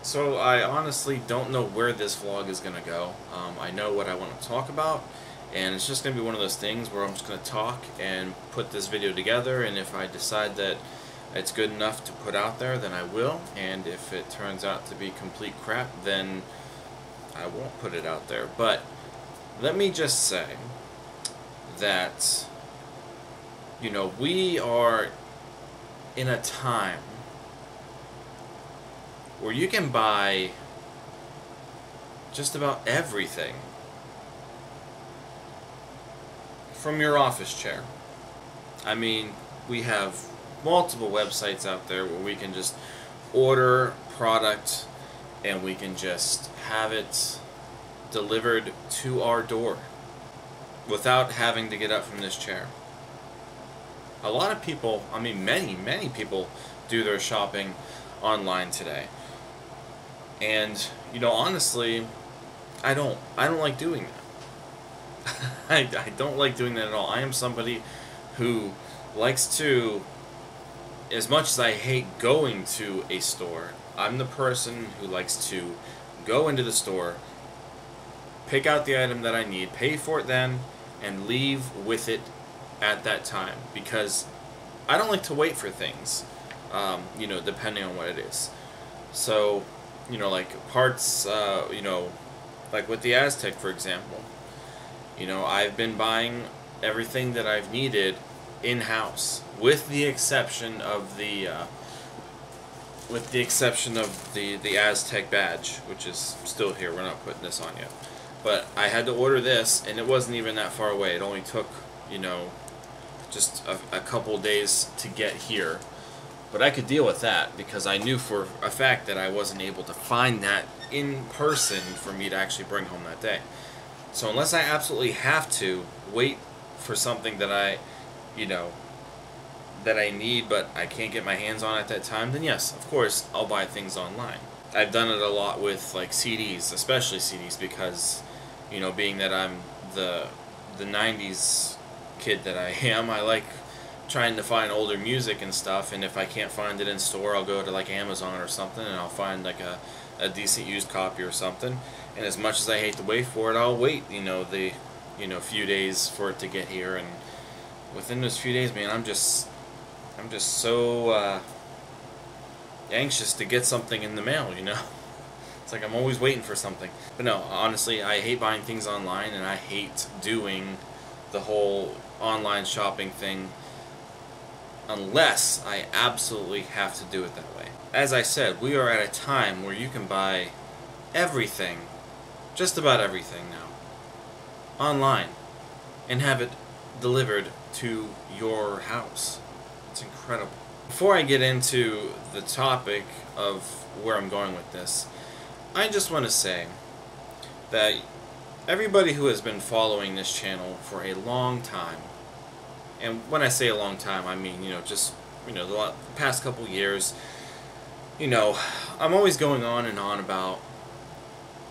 So I honestly don't know where this vlog is gonna go. I know what I want to talk about, and it's just gonna be one of those things where I'm just gonna talk and put this video together, and if I decide that it's good enough to put out there, then I will, and if it turns out to be complete crap, then I won't put it out there. But let me just say that, we are in a time where you can buy just about everything from your office chair. I mean, we have multiple websites out there where we can just order product and we can just have it delivered to our door without having to get up from this chair. A lot of people, I mean many people do their shopping online today. And honestly, I don't like doing that. I don't like doing that at all. I am somebody who likes to, as much as I hate going to a store, I'm the person who likes to go into the store, pick out the item that I need, pay for it then, and leave with it at that time, because I don't like to wait for things, depending on what it is. So, like parts, like with the Aztec, for example, I've been buying everything that I've needed in-house, with the exception of the Aztec badge, which is still here. We're not putting this on yet. But I had to order this, and it wasn't even that far away. It only took, just a couple days to get here. But I could deal with that because I knew for a fact that I wasn't able to find that in person for me to actually bring home that day. So unless I absolutely have to wait for something that I need but I can't get my hands on at that time, then yes, of course, I'll buy things online. I've done it a lot with like CDs, especially CDs, because being that I'm the 90s kid that I am, I like trying to find older music and stuff, and if I can't find it in store, I'll go to like Amazon or something and I'll find like a decent used copy or something. And as much as I hate to wait for it, I'll wait the few days for it to get here, and within those few days, man, I'm just so anxious to get something in the mail, It's like I'm always waiting for something. But no, honestly, I hate buying things online, and I hate doing the whole online shopping thing unless I absolutely have to do it that way. As I said, we are at a time where you can buy everything, just about everything now, online, and have it delivered to your house. It's incredible. Before I get into the topic of where I'm going with this, I just want to say that everybody who has been following this channel for a long time, and when I say a long time, I mean, just, the past couple years, I'm always going on and on about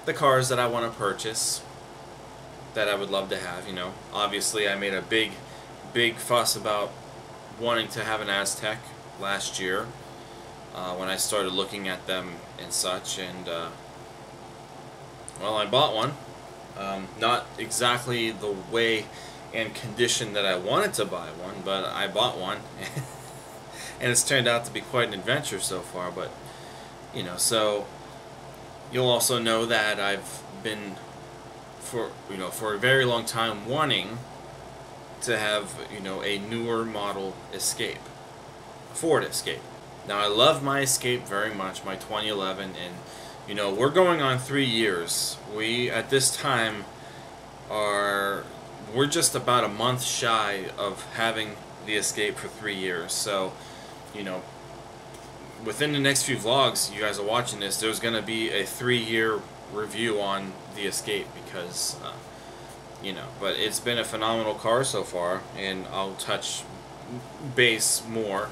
the cars that I want to purchase, that I would love to have, Obviously, I made a big fuss about wanting to have an Aztec last year, when I started looking at them and such, and, well, I bought one. Not exactly the way and condition that I wanted to buy one, but I bought one, and it's turned out to be quite an adventure so far. But so you'll also know that I've been for a very long time wanting to have a newer model Escape, Ford Escape. Now I love my Escape very much, my 2011, and we're going on 3 years. We at this time we're just about a month shy of having the Escape for 3 years. So, within the next few vlogs you guys are watching this, there's going to be a 3-year review on the Escape because, but it's been a phenomenal car so far, and I'll touch base more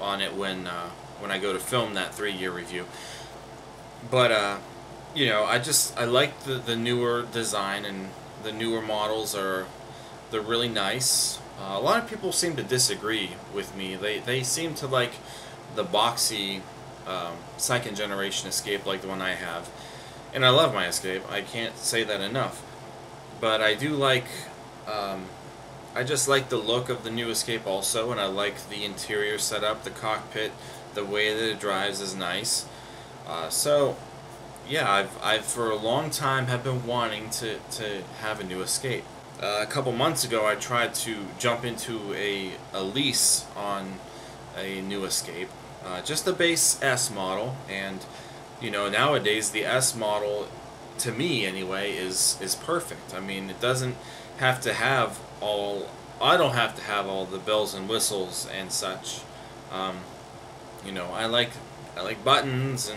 on it when I go to film that 3-year review. But, I like the newer design, and the newer models they're really nice. A lot of people seem to disagree with me. They seem to like the boxy second generation Escape like the one I have. And I love my Escape, I can't say that enough. But I do like, I just like the look of the new Escape also, and I like the interior setup, the cockpit, the way that it drives is nice. So, yeah, I've for a long time have been wanting to have a new Escape. A couple months ago I tried to jump into a lease on a new Escape, just the base S model, and you know, nowadays the S model, to me anyway, is perfect. I mean, it doesn't have to have all, I don't have to have all the bells and whistles and such. You know, I like buttons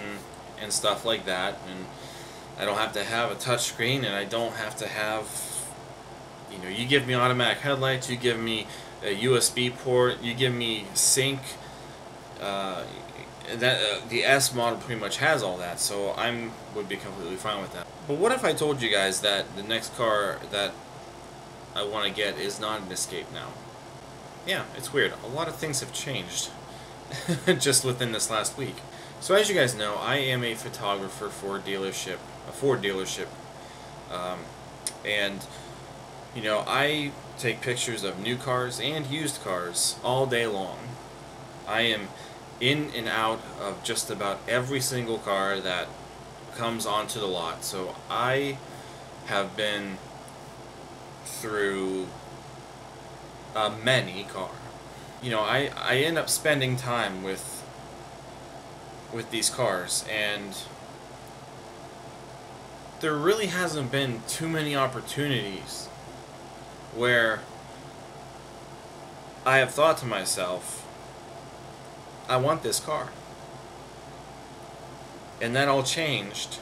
and stuff like that, and I don't have to have a touch screen, and I don't have to have, you know, you give me automatic headlights, you give me a USB port, you give me sync. The S model pretty much has all that, so would be completely fine with that. But what if I told you guys that the next car that I want to get is not an Escape now? Yeah, it's weird. A lot of things have changed just within this last week. So as you guys know, I am a photographer for a Ford dealership, and you know, I take pictures of new cars and used cars all day long. I am in and out of just about every single car that comes onto the lot. So I have been through many cars. You know, I end up spending time with these cars, and there really hasn't been too many opportunities where I have thought to myself, I want this car. And that all changed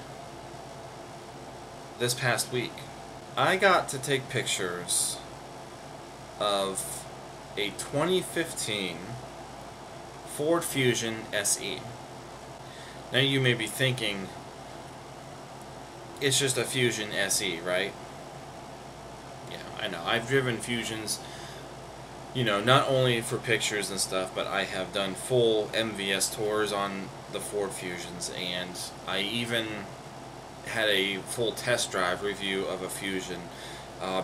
this past week. I got to take pictures of a 2015 Ford Fusion SE. Now you may be thinking, it's just a Fusion SE, right? Yeah, I know. I've driven Fusions, you know, not only for pictures and stuff, but I have done full MVS tours on the Ford Fusions, and I even had a full test drive review of a Fusion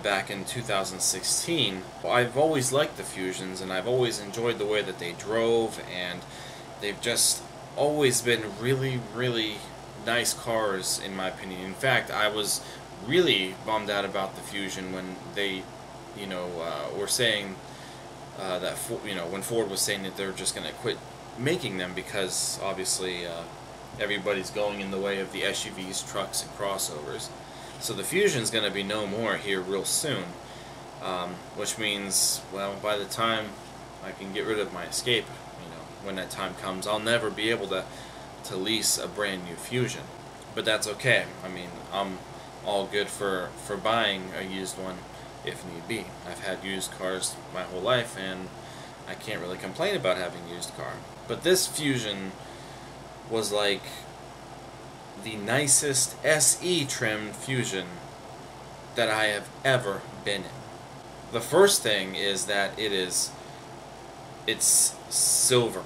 back in 2016. I've always liked the Fusions, and I've always enjoyed the way that they drove, and they've just always been really, really nice cars in my opinion. In fact, I was really bummed out about the Fusion when they, you know, were saying that, you know, when Ford was saying that they're just going to quit making them because obviously everybody's going in the way of the SUVs, trucks, and crossovers. So the Fusion's going to be no more here real soon, which means, well, by the time I can get rid of my Escape, you know, when that time comes, I'll never be able to lease a brand new Fusion. But that's okay. I mean, I'm all good for buying a used one if need be. I've had used cars my whole life, and I can't really complain about having a used car. But this Fusion was like the nicest SE trimmed Fusion that I have ever been in. The first thing is that it's silver,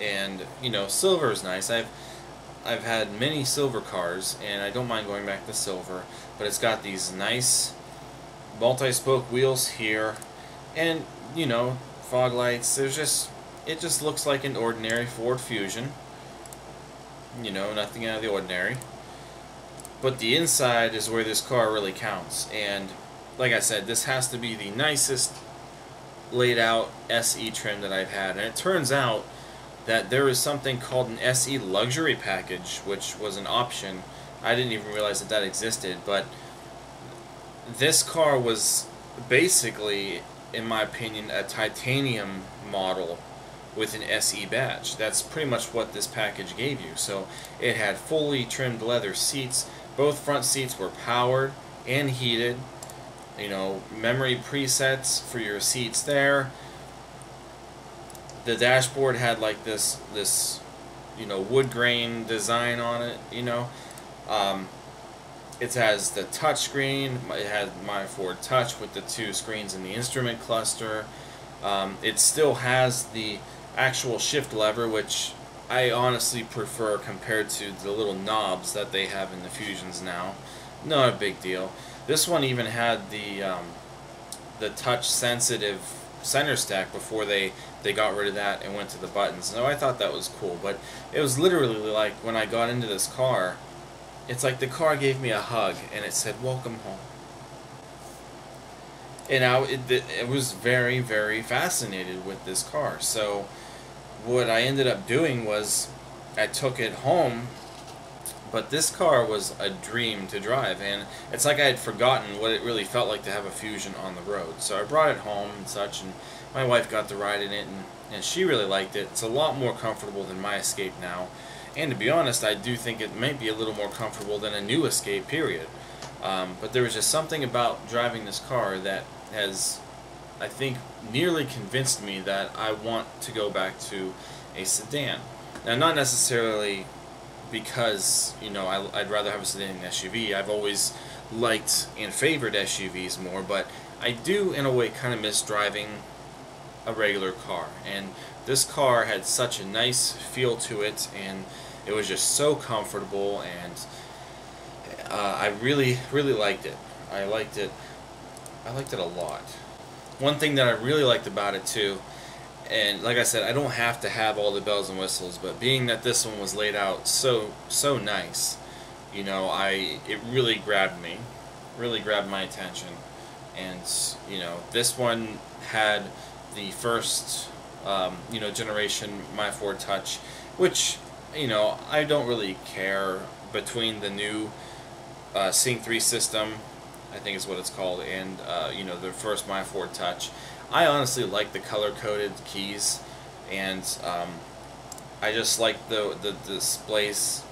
and you know, silver is nice. I've had many silver cars, and I don't mind going back to silver, but it's got these nice multi-spoke wheels here, and you know, fog lights. It just looks like an ordinary Ford Fusion. You know, nothing out of the ordinary. But the inside is where this car really counts, and like I said, this has to be the nicest laid out SE trim that I've had. And it turns out that there is something called an SE luxury package, which was an option. I didn't even realize that existed, but this car was basically, in my opinion, a titanium model with an SE badge. That's pretty much what this package gave you. So it had fully trimmed leather seats. Both front seats were powered and heated. You know, memory presets for your seats there. The dashboard had like this you know, wood grain design on it. You know, it has the touch screen. It has my Ford Touch with the 2 screens in the instrument cluster. It still has the actual shift lever, which I honestly prefer compared to the little knobs that they have in the Fusions now. Not a big deal. This one even had the touch sensitive center stack before they got rid of that and went to the buttons. So I thought that was cool, but it was literally like when I got into this car, it's like the car gave me a hug and it said, "Welcome home." And it was very, very fascinated with this car. So what I ended up doing was I took it home, but this car was a dream to drive, and it's like I had forgotten what it really felt like to have a Fusion on the road. So I brought it home and such, and my wife got to ride in it, and she really liked it. It's a lot more comfortable than my Escape now, and to be honest, I do think it might be a little more comfortable than a new Escape, period. But there was just something about driving this car that has, I think, nearly convinced me that I want to go back to a sedan. Now, not necessarily because, you know, I'd rather have a sedan than an SUV. I've always liked and favored SUVs more, but I do, in a way, kind of miss driving a regular car. And this car had such a nice feel to it, and it was just so comfortable, and I really, really liked it. I liked it a lot. One thing that I really liked about it too, and like I said, I don't have to have all the bells and whistles, but being that this one was laid out so nice, you know, it really grabbed me, really grabbed my attention. And you know, this one had the first you know, generation My Ford Touch, which, you know, I don't really care between the new Sync 3 system, I think is what it's called, and you know, the first My Ford Touch. I honestly like the color-coded keys, and I just like the displays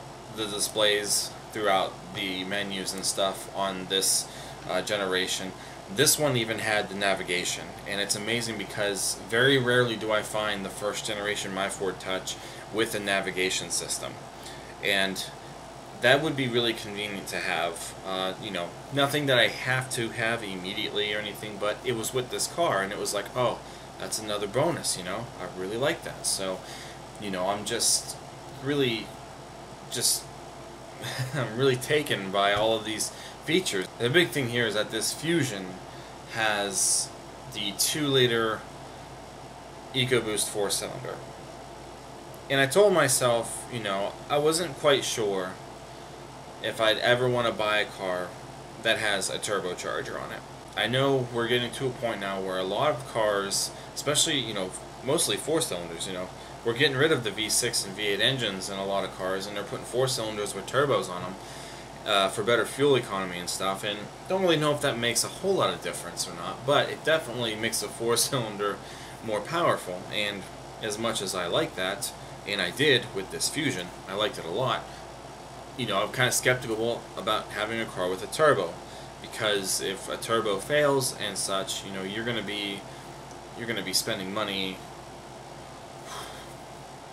throughout the menus and stuff on this generation. This one even had the navigation, and it's amazing because very rarely do I find the first generation My Ford Touch with a navigation system, and that would be really convenient to have. You know, nothing that I have to have immediately or anything, but it was with this car, and it was like, oh, that's another bonus, you know? I really like that. So, you know, I'm just really, I'm really taken by all of these features. The big thing here is that this Fusion has the 2-liter EcoBoost 4-cylinder. And I told myself, you know, I wasn't quite sure if I'd ever want to buy a car that has a turbocharger on it. I know we're getting to a point now where a lot of cars, especially, you know, mostly 4-cylinders, you know, we're getting rid of the V6 and V8 engines in a lot of cars, and they're putting 4-cylinders with turbos on them for better fuel economy and stuff, and don't really know if that makes a whole lot of difference or not, but it definitely makes a 4-cylinder more powerful. And as much as I like that, and I did with this Fusion, I liked it a lot, you know, I'm kind of skeptical about having a car with a turbo, because if a turbo fails and such, you know, you're gonna be spending money.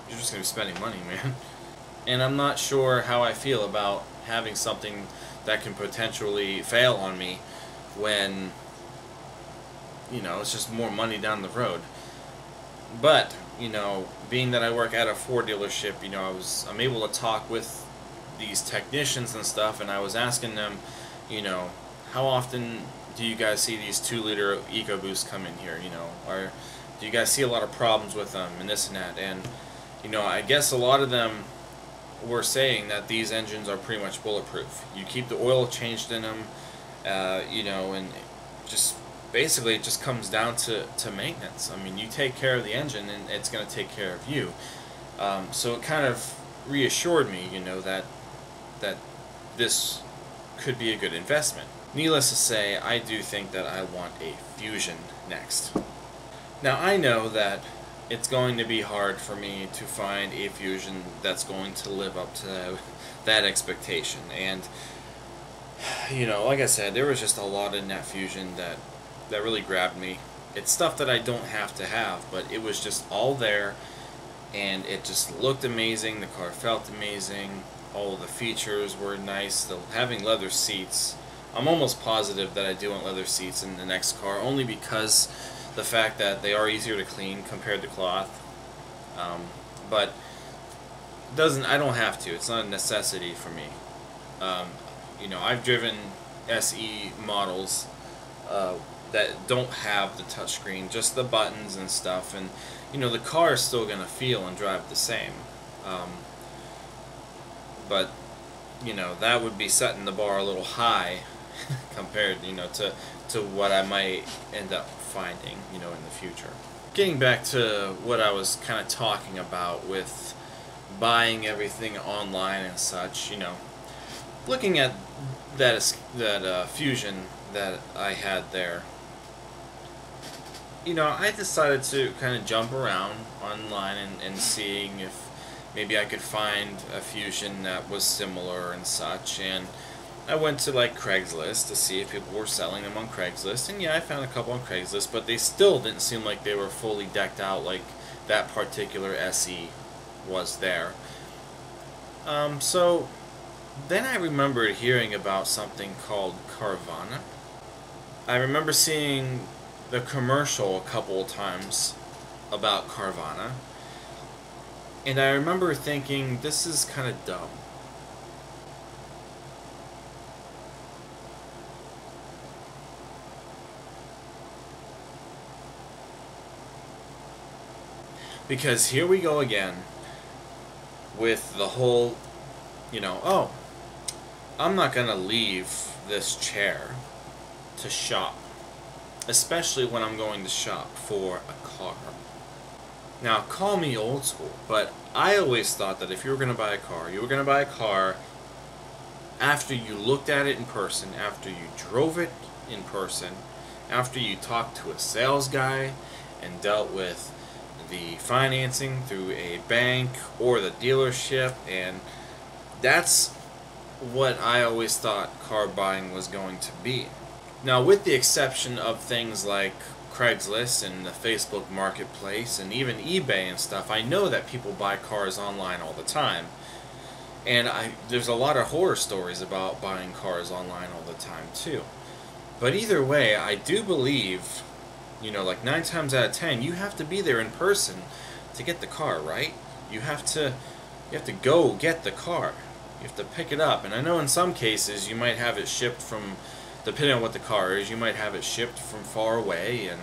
You're just gonna be spending money, man. And I'm not sure how I feel about having something that can potentially fail on me when, you know, it's just more money down the road. But, you know, being that I work at a Ford dealership, you know, I'm able to talk with these technicians and stuff, and I was asking them, you know, how often do you guys see these 2-liter EcoBoosts come in here, you know, or do you guys see a lot of problems with them and this and that? And, you know, I guess a lot of them were saying that these engines are pretty much bulletproof. You keep the oil changed in them, you know, and just basically it just comes down to maintenance. I mean, you take care of the engine and it's going to take care of you. So it kind of reassured me, you know, that this could be a good investment. Needless to say, I do think that I want a Fusion next. Now, I know that it's going to be hard for me to find a Fusion that's going to live up to that expectation, and you know, like I said, there was just a lot in that Fusion that really grabbed me. It's stuff that I don't have to have, but it was just all there, and it just looked amazing. The car felt amazing. All of the features were nice. Having leather seats, I'm almost positive that I do want leather seats in the next car, only because the fact that they are easier to clean compared to cloth. But doesn't, I don't have to. It's not a necessity for me. You know, I've driven SE models that don't have the touchscreen, just the buttons and stuff, and you know, the car is still gonna feel and drive the same. But you know, that would be setting the bar a little high compared, you know, to what I might end up finding, you know, in the future. Getting back to what I was kind of talking about with buying everything online and such, you know, looking at that Fusion that I had there, you know, I decided to kind of jump around online and seeing if maybe I could find a Fusion that was similar and such, and I went to like Craigslist to see if people were selling them on Craigslist, and yeah, I found a couple on Craigslist, but they still didn't seem like they were fully decked out like that particular SE was there. So then I remembered hearing about something called Carvana. I remember seeing the commercial a couple of times about Carvana, and I remember thinking, this is kind of dumb. Because here we go again with the whole, you know, oh, I'm not going to leave this chair to shop, especially when I'm going to shop for a car. Now, call me old school, but I always thought that if you were going to buy a car, you were going to buy a car after you looked at it in person, after you drove it in person, after you talked to a sales guy and dealt with the financing through a bank or the dealership, and that's what I always thought car buying was going to be. Now, with the exception of things like Craigslist and the Facebook Marketplace and even eBay and stuff, I know that people buy cars online all the time. And there's a lot of horror stories about buying cars online all the time too. But either way, I do believe, you know, like 9 times out of 10, you have to be there in person to get the car, right? You have to go get the car. You have to pick it up. And I know in some cases you might have it shipped from, depending on what the car is, you might have it shipped from far away and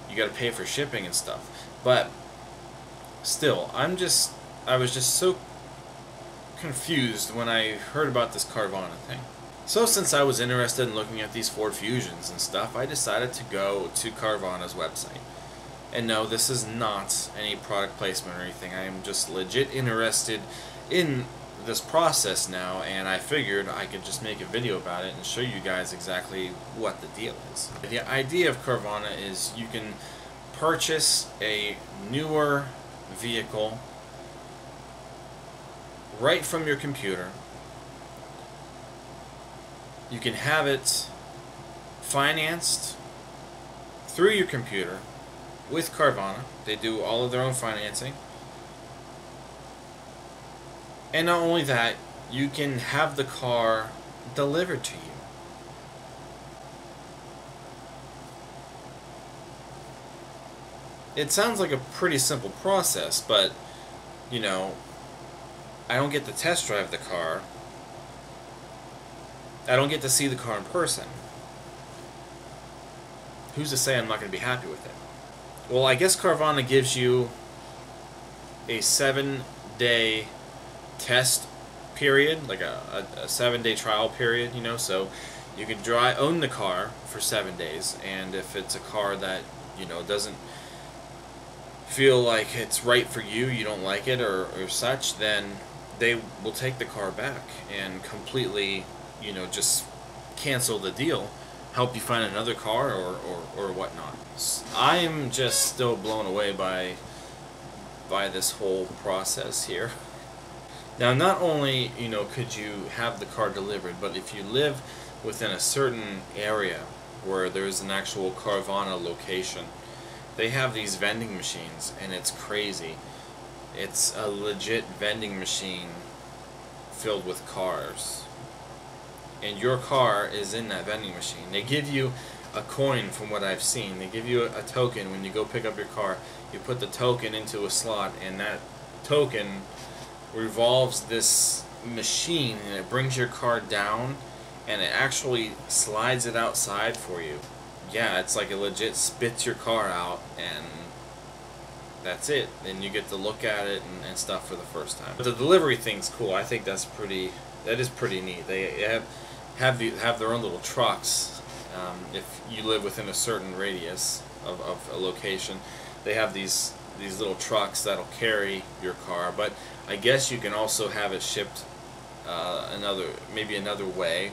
you got to pay for shipping and stuff. But still, I was just so confused when I heard about this Carvana thing. So since I was interested in looking at these Ford Fusions and stuff, I decided to go to Carvana's website. And no, this is not any product placement or anything. I am just legit interested in this process now, and I figured I could just make a video about it and show you guys exactly what the deal is. The idea of Carvana is you can purchase a newer vehicle right from your computer. You can have it financed through your computer with Carvana. They do all of their own financing. And not only that, you can have the car delivered to you. It sounds like a pretty simple process, but, you know, I don't get to test drive the car. I don't get to see the car in person. Who's to say I'm not going to be happy with it? Well, I guess Carvana gives you a 7-day test period, like a 7-day trial period, you know, so you can own the car for 7 days, and if it's a car that, you know, doesn't feel like it's right for you, you don't like it or such, then they will take the car back and completely, you know, just cancel the deal, help you find another car or whatnot. I'm just still blown away by this whole process here. Now, not only, you know, could you have the car delivered, but if you live within a certain area where there's an actual Carvana location, they have these vending machines, and it's crazy. It's a legit vending machine filled with cars. And your car is in that vending machine. They give you a coin, from what I've seen. They give you a token when you go pick up your car. You put the token into a slot, and that token revolves this machine, and it brings your car down, and it actually slides it outside for you. Yeah, it's like it legit spits your car out, and that's it. And you get to look at it and stuff for the first time. But the delivery thing's cool. I think that is pretty neat. They have their own little trucks. If you live within a certain radius of a location, they have these little trucks that'll carry your car. But I guess you can also have it shipped maybe another way.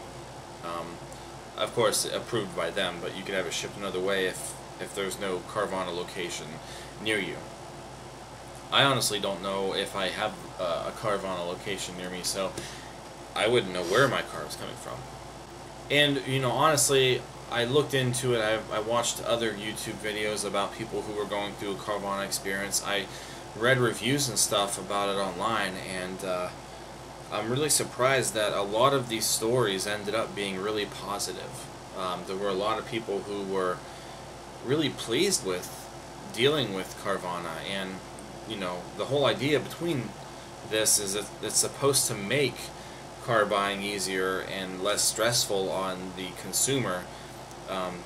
Of course, approved by them, but you could have it shipped another way if there's no Carvana location near you. I honestly don't know if I have a Carvana location near me, so I wouldn't know where my car is coming from. And, you know, honestly, I looked into it. I watched other YouTube videos about people who were going through a Carvana experience. I read reviews and stuff about it online, and I'm really surprised that a lot of these stories ended up being really positive. There were a lot of people who were really pleased with dealing with Carvana, and you know, the whole idea between this is that it's supposed to make car buying easier and less stressful on the consumer,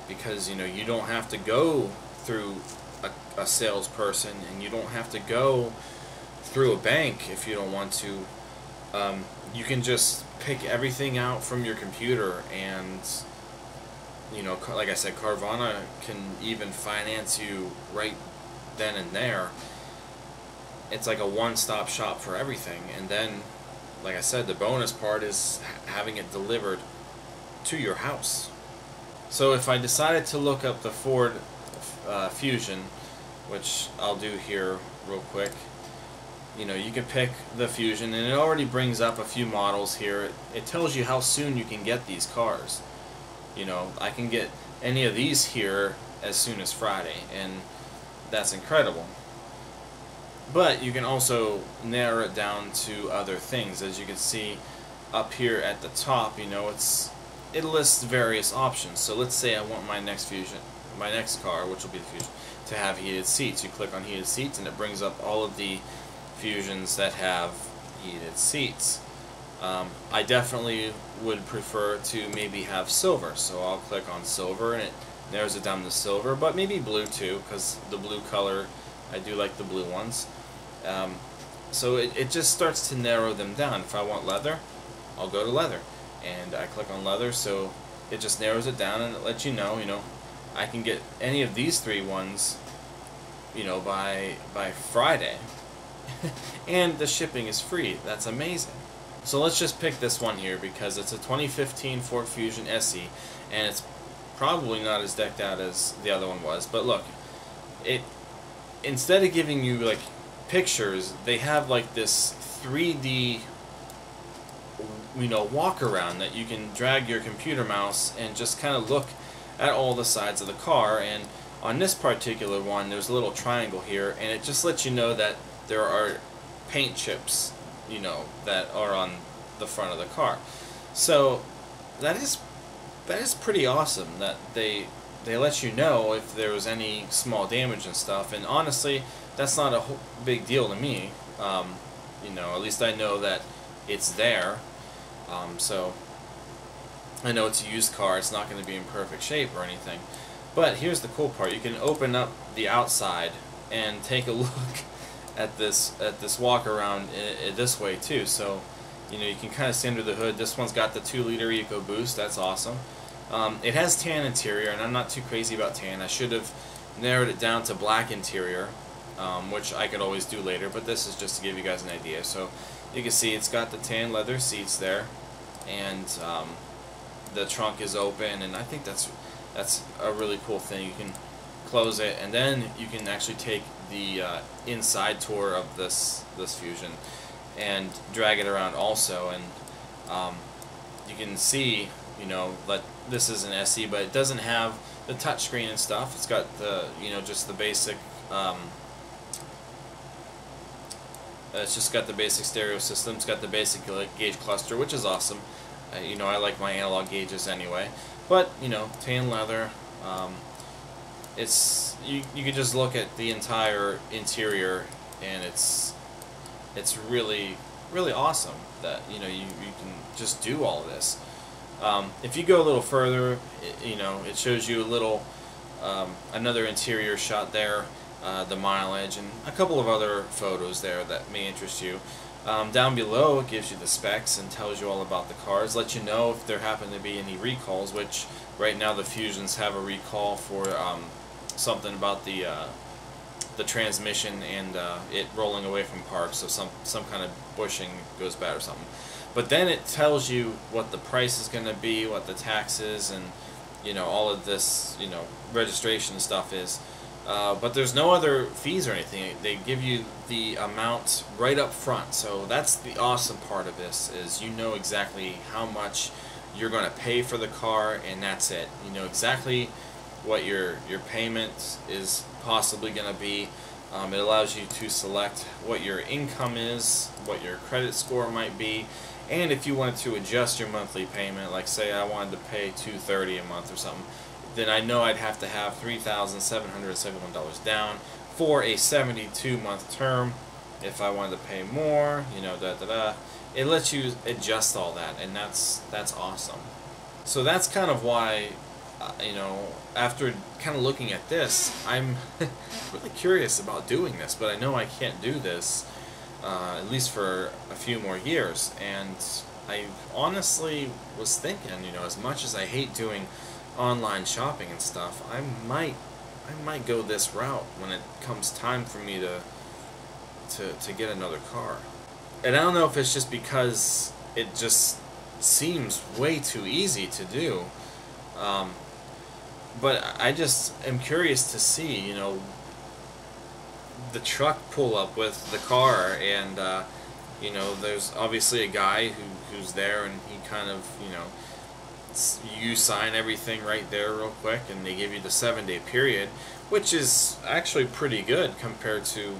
because you know, you don't have to go through a salesperson, and you don't have to go through a bank if you don't want to. You can just pick everything out from your computer, and you know, like I said, Carvana can even finance you right then and there. It's like a one-stop shop for everything. And then, like I said, the bonus part is having it delivered to your house. So if I decided to look up the Ford Fusion, which I'll do here real quick, you know, you can pick the Fusion, and it already brings up a few models here. It tells you how soon you can get these cars. You know, I can get any of these here as soon as Friday, and that's incredible. But you can also narrow it down to other things. As you can see up here at the top, you know, it lists various options. So let's say I want my next car, which will be the Fusion, to have heated seats. You click on heated seats, and it brings up all of the Fusions that have heated seats. I definitely would prefer to maybe have silver, so I'll click on silver, and it narrows it down to silver, but maybe blue too, because the blue color, I do like the blue ones. So it just starts to narrow them down. If I want leather, I'll go to leather, and I click on leather, so it just narrows it down, and it lets you know, I can get any of these three ones, you know, by Friday. And the shipping is free. That's amazing. So let's just pick this one here, because it's a 2015 Ford Fusion SE, and it's probably not as decked out as the other one was. But look, instead of giving you like pictures, they have like this 3D, you know, walk around that you can drag your computer mouse and just kind of look at all the sides of the car. And on this particular one, there's a little triangle here, and it just lets you know that there are paint chips, you know, that are on the front of the car. So that is pretty awesome that they let you know if there was any small damage and stuff. And honestly, that's not a big deal to me. You know, at least I know that it's there. So I know it's a used car. It's not going to be in perfect shape or anything. But here's the cool part: you can open up the outside and take a look at this walk around this way too. So you know, you can kind of see under the hood. This one's got the 2-liter EcoBoost. That's awesome. It has tan interior, and I'm not too crazy about tan. I should have narrowed it down to black interior, which I could always do later, but this is just to give you guys an idea. So you can see it's got the tan leather seats there, and the trunk is open, and I think that's a really cool thing. You can close it, and then you can actually take the inside tour of this Fusion and drag it around also, and you can see, you know, that this is an SE, but it doesn't have the touchscreen and stuff. It's got the, you know, just the basic, it's just got the basic stereo system. It's got the basic gauge cluster, which is awesome. You know, I like my analog gauges anyway. But, you know, tan leather, it's, you can just look at the entire interior, and it's really really awesome that you can just do all of this. If you go a little further, it shows you a little another interior shot there, the mileage, and a couple of other photos there that may interest you. Down below, it gives you the specs and tells you all about the cars, let you know if there happen to be any recalls, which right now the Fusions have a recall for something about the transmission and it rolling away from parks, so some kind of bushing goes bad or something. But then it tells you what the price is going to be, what the taxes, and all of this registration stuff is. But there's no other fees or anything. They give you the amount right up front. So that's the awesome part of this, is you know exactly how much you're going to pay for the car, and that's it. You know exactly what your payment is possibly going to be. It allows you to select what your income is, what your credit score might be, and if you wanted to adjust your monthly payment, like say I wanted to pay $230 a month or something, then I know I'd have to have $3,771 down for a 72-month term. If I wanted to pay more, it lets you adjust all that, and that's awesome. So that's kind of why, after kind of looking at this, I'm really curious about doing this, but I know I can't do this at least for a few more years. And I honestly was thinking, as much as I hate doing online shopping and stuff, I might go this route when it comes time for me to get another car. And I don't know if it's just because it just seems way too easy to do, but I just am curious to see, the truck pull up with the car, and there's obviously a guy who's there, and he kind of, you sign everything right there real quick, and they give you the 7-day period, which is actually pretty good compared to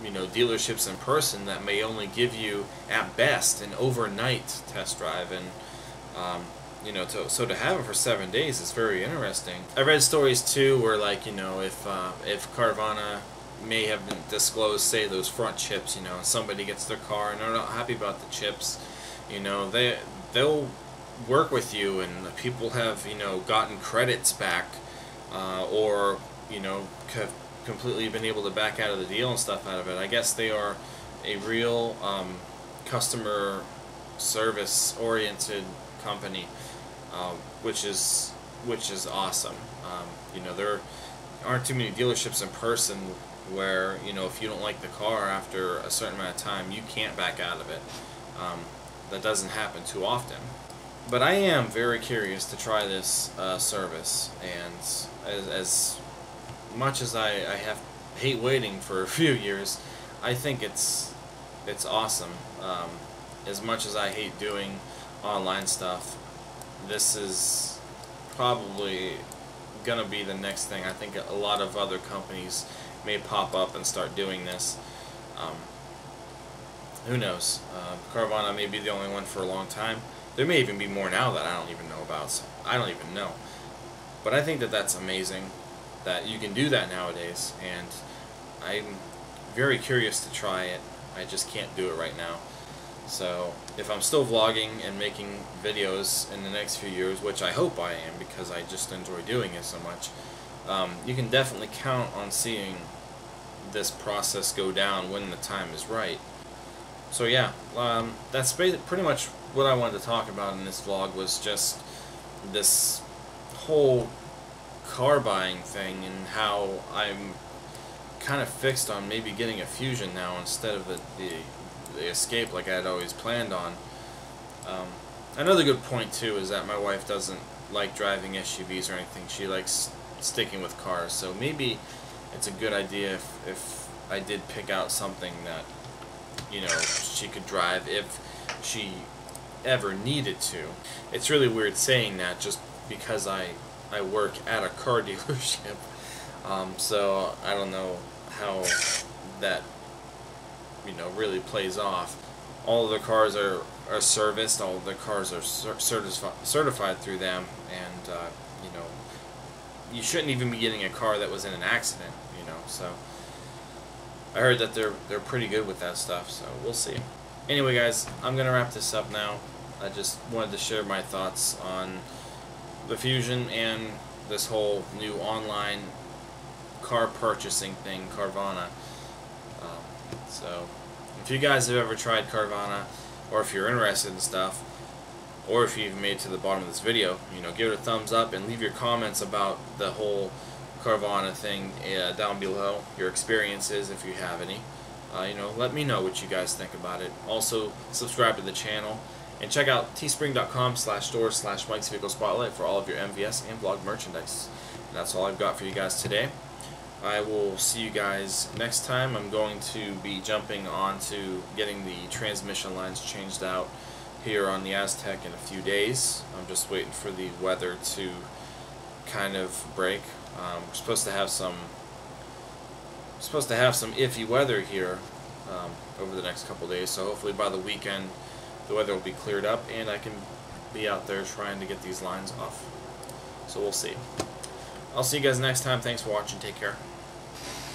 dealerships in person that may only give you at best an overnight test drive. And so to have it for 7 days is very interesting. I read stories too where, like, if Carvana may have been disclosed, say, those front chips, somebody gets their car and they're not happy about the chips, they'll work with you, and people have gotten credits back, or have completely been able to back out of the deal and stuff out of it. I guess they are a real customer service oriented company, which is awesome. There aren't too many dealerships in person where if you don't like the car after a certain amount of time, you can't back out of it. That doesn't happen too often. But I am very curious to try this service, and as much as I hate waiting for a few years, I think it's awesome. As much as I hate doing online stuff, this is probably gonna be the next thing. I think a lot of other companies may pop up and start doing this. Who knows? Carvana may be the only one for a long time. There may even be more now that I don't even know about. So I don't even know. But I think that that's amazing that you can do that nowadays, and I'm very curious to try it. I just can't do it right now. So if I'm still vlogging and making videos in the next few years, which I hope I am because I just enjoy doing it so much, you can definitely count on seeing this process go down when the time is right. So yeah, that's pretty much what I wanted to talk about in this vlog, was just this whole car buying thing, and how I'm kind of fixed on maybe getting a Fusion now instead of the Escape like I had always planned on. Another good point too is that my wife doesn't like driving SUVs or anything. She likes sticking with cars, so maybe it's a good idea if I did pick out something that she could drive if she ever needed to. It's really weird saying that just because I work at a car dealership, so I don't know how that really plays off. All of the cars are serviced, all of the cars are certified through them, and you shouldn't even be getting a car that was in an accident, so I heard that they're pretty good with that stuff, so we'll see. Anyway, guys, I'm gonna wrap this up now. I just wanted to share my thoughts on the Fusion and this whole new online car purchasing thing, Carvana. So, if you guys have ever tried Carvana, or if you're interested in stuff, or if you've made it to the bottom of this video, give it a thumbs up and leave your comments about the whole Carvana thing down below. Your experiences, if you have any. Let me know what you guys think about it. Also, subscribe to the channel and check out teespring.com/store/Mike's Vehicle Spotlight for all of your MVS and vlog merchandise. And that's all I've got for you guys today. I will see you guys next time. I'm going to be jumping on to getting the transmission lines changed out here on the Aztec in a few days. I'm just waiting for the weather to kind of break. We're supposed to have some iffy weather here over the next couple days, so hopefully by the weekend the weather will be cleared up and I can be out there trying to get these lines off. So we'll see. I'll see you guys next time. Thanks for watching. Take care.